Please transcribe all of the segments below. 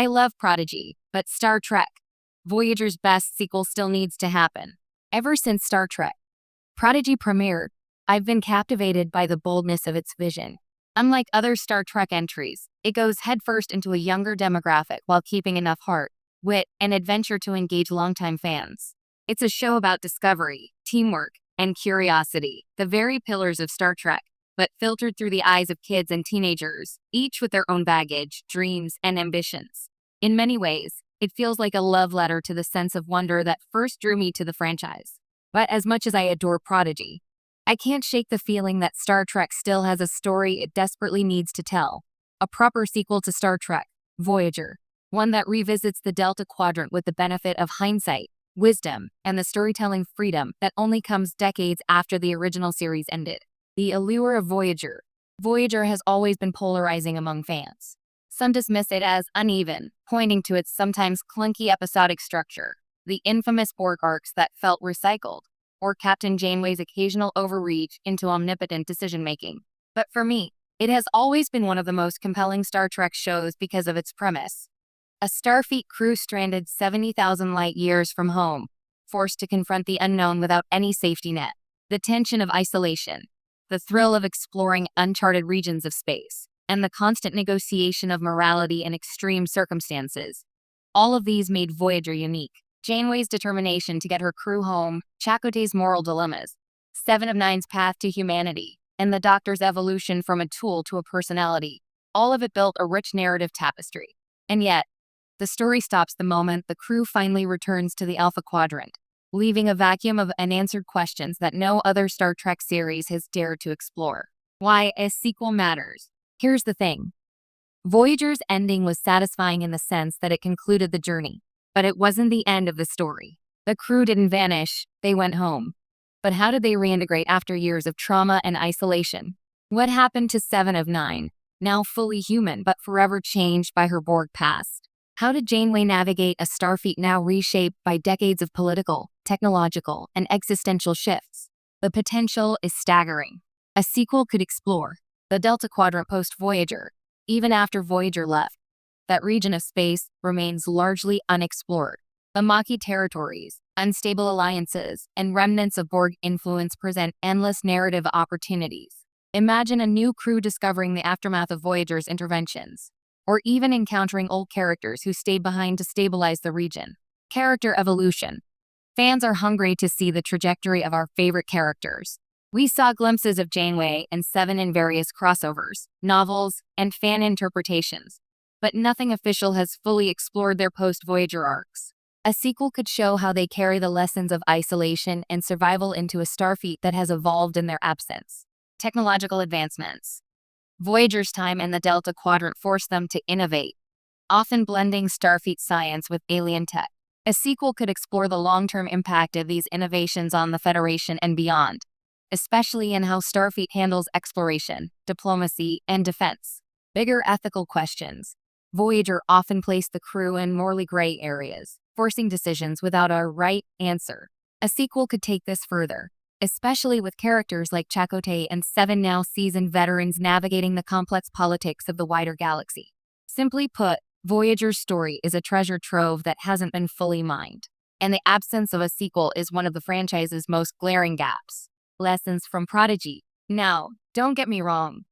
I love Prodigy, but Star Trek, Voyager's best sequel still needs to happen. Ever since Star Trek Prodigy premiered, I've been captivated by the boldness of its vision. Unlike other Star Trek entries, it goes headfirst into a younger demographic while keeping enough heart, wit, and adventure to engage longtime fans. It's a show about discovery, teamwork, and curiosity, the very pillars of Star Trek, but filtered through the eyes of kids and teenagers, each with their own baggage, dreams, and ambitions. In many ways, it feels like a love letter to the sense of wonder that first drew me to the franchise. But as much as I adore Prodigy, I can't shake the feeling that Star Trek still has a story it desperately needs to tell. A proper sequel to Star Trek, Voyager. One that revisits the Delta Quadrant with the benefit of hindsight, wisdom, and the storytelling freedom that only comes decades after the original series ended. The allure of Voyager. Voyager has always been polarizing among fans. Some dismiss it as uneven, pointing to its sometimes clunky episodic structure, the infamous Borg arcs that felt recycled, or Captain Janeway's occasional overreach into omnipotent decision-making. But for me, it has always been one of the most compelling Star Trek shows because of its premise. A Starfleet crew stranded 70,000 light-years from home, forced to confront the unknown without any safety net. The tension of isolation, the thrill of exploring uncharted regions of space, and the constant negotiation of morality in extreme circumstances. All of these made Voyager unique. Janeway's determination to get her crew home, Chakotay's moral dilemmas, Seven of Nine's path to humanity, and the Doctor's evolution from a tool to a personality, all of it built a rich narrative tapestry. And yet, the story stops the moment the crew finally returns to the Alpha Quadrant, leaving a vacuum of unanswered questions that no other Star Trek series has dared to explore. Why a sequel matters. Here's the thing. Voyager's ending was satisfying in the sense that it concluded the journey, but it wasn't the end of the story. The crew didn't vanish, they went home. But how did they reintegrate after years of trauma and isolation? What happened to Seven of Nine, now fully human but forever changed by her Borg past? How did Janeway navigate a Starfleet now reshaped by decades of political, technological, and existential shifts? The potential is staggering. A sequel could explore the Delta Quadrant post-Voyager, even after Voyager left. That region of space remains largely unexplored. The Maquis territories, unstable alliances, and remnants of Borg influence present endless narrative opportunities. Imagine a new crew discovering the aftermath of Voyager's interventions, or even encountering old characters who stayed behind to stabilize the region. Character evolution. Fans are hungry to see the trajectory of our favorite characters. We saw glimpses of Janeway and Seven in various crossovers, novels, and fan interpretations, but nothing official has fully explored their post-Voyager arcs. A sequel could show how they carry the lessons of isolation and survival into a Starfleet that has evolved in their absence. Technological advancements. Voyager's time in the Delta Quadrant forced them to innovate, often blending Starfleet science with alien tech. A sequel could explore the long-term impact of these innovations on the Federation and beyond, especially in how Starfleet handles exploration, diplomacy, and defense. Bigger ethical questions. Voyager often placed the crew in morally gray areas, forcing decisions without a right answer. A sequel could take this further, especially with characters like Chakotay and Seven now seasoned veterans navigating the complex politics of the wider galaxy. Simply put, Voyager's story is a treasure trove that hasn't been fully mined, and the absence of a sequel is one of the franchise's most glaring gaps. Lessons from Prodigy. Now, don't get me wrong.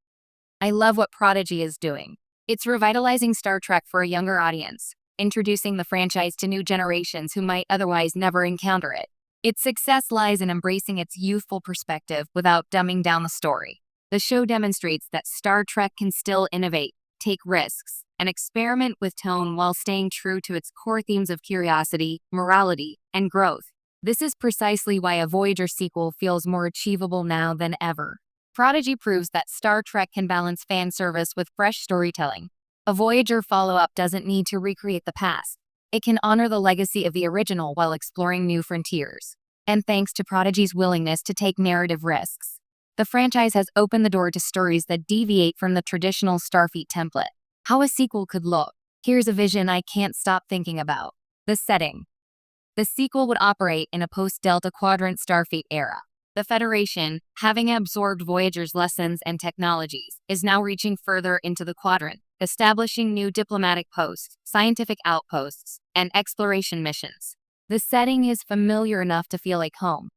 I love what Prodigy is doing. It's revitalizing Star Trek for a younger audience, introducing the franchise to new generations who might otherwise never encounter it. Its success lies in embracing its youthful perspective without dumbing down the story. The show demonstrates that Star Trek can still innovate, take risks, and experiment with tone while staying true to its core themes of curiosity, morality, and growth. This is precisely why a Voyager sequel feels more achievable now than ever. Prodigy proves that Star Trek can balance fan service with fresh storytelling. A Voyager follow-up doesn't need to recreate the past. It can honor the legacy of the original while exploring new frontiers. And thanks to Prodigy's willingness to take narrative risks, the franchise has opened the door to stories that deviate from the traditional Starfleet template. How a sequel could look. Here's a vision I can't stop thinking about. The setting. The sequel would operate in a post-Delta Quadrant Starfleet era. The Federation, having absorbed Voyager's lessons and technologies, is now reaching further into the quadrant, establishing new diplomatic posts, scientific outposts, and exploration missions. The setting is familiar enough to feel like home,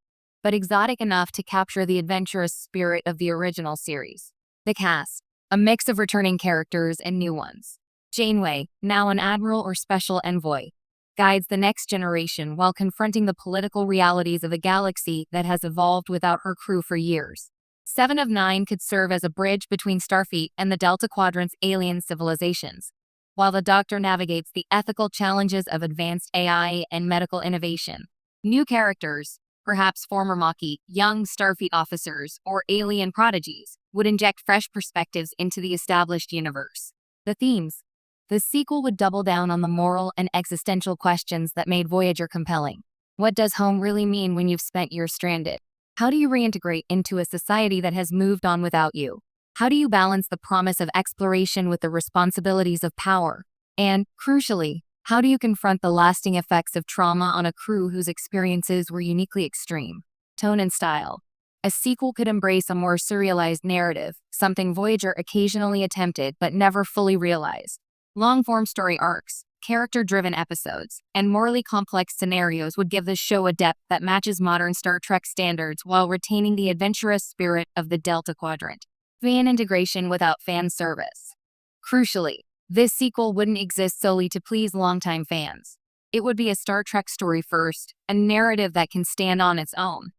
but exotic enough to capture the adventurous spirit of the original series. The cast, a mix of returning characters and new ones. Janeway, now an admiral or special envoy, guides the next generation while confronting the political realities of a galaxy that has evolved without her crew for years. 7 of 9 could serve as a bridge between Starfleet and the Delta Quadrant's alien civilizations, while the Doctor navigates the ethical challenges of advanced AI and medical innovation. New characters, perhaps former Maquis, young Starfleet officers, or alien prodigies, would inject fresh perspectives into the established universe. The themes. The sequel would double down on the moral and existential questions that made Voyager compelling. What does home really mean when you've spent years stranded? How do you reintegrate into a society that has moved on without you? How do you balance the promise of exploration with the responsibilities of power? And, crucially, how do you confront the lasting effects of trauma on a crew whose experiences were uniquely extreme? Tone and style. A sequel could embrace a more serialized narrative, something Voyager occasionally attempted but never fully realized. Long-form story arcs, character-driven episodes, and morally complex scenarios would give the show a depth that matches modern Star Trek standards while retaining the adventurous spirit of the Delta Quadrant. Fan integration without fan service. Crucially, this sequel wouldn't exist solely to please longtime fans. It would be a Star Trek story first, a narrative that can stand on its own.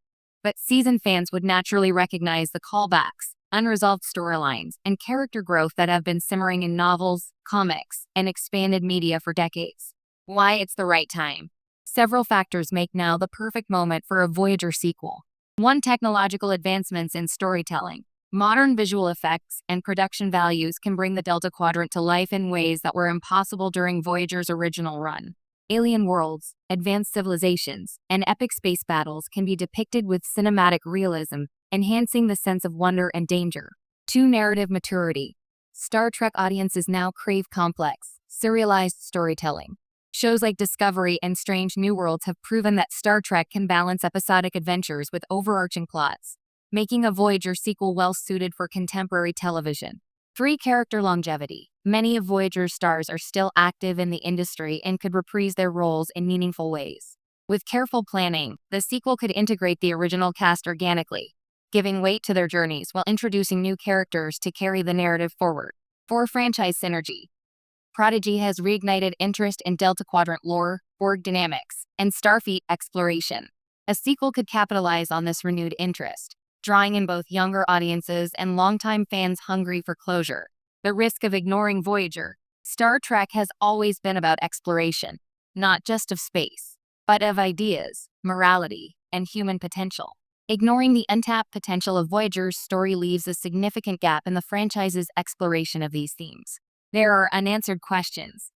But seasoned fans would naturally recognize the callbacks, unresolved storylines, and character growth that have been simmering in novels, comics, and expanded media for decades. Why it's the right time. Several factors make now the perfect moment for a Voyager sequel. 1. Technological advancements in storytelling. Modern visual effects and production values can bring the Delta Quadrant to life in ways that were impossible during Voyager's original run. Alien worlds, advanced civilizations, and epic space battles can be depicted with cinematic realism, enhancing the sense of wonder and danger. 2. Narrative maturity. Star Trek audiences now crave complex, serialized storytelling. Shows like Discovery and Strange New Worlds have proven that Star Trek can balance episodic adventures with overarching plots, making a Voyager sequel well-suited for contemporary television. 3. Character longevity. Many of Voyager's stars are still active in the industry and could reprise their roles in meaningful ways. With careful planning, the sequel could integrate the original cast organically, giving weight to their journeys while introducing new characters to carry the narrative forward. 4. Franchise synergy. Prodigy has reignited interest in Delta Quadrant lore, Borg dynamics, and Starfleet exploration. A sequel could capitalize on this renewed interest, drawing in both younger audiences and longtime fans hungry for closure. The risk of ignoring Voyager. Star Trek has always been about exploration, not just of space, but of ideas, morality, and human potential. Ignoring the untapped potential of Voyager's story leaves a significant gap in the franchise's exploration of these themes. There are unanswered questions.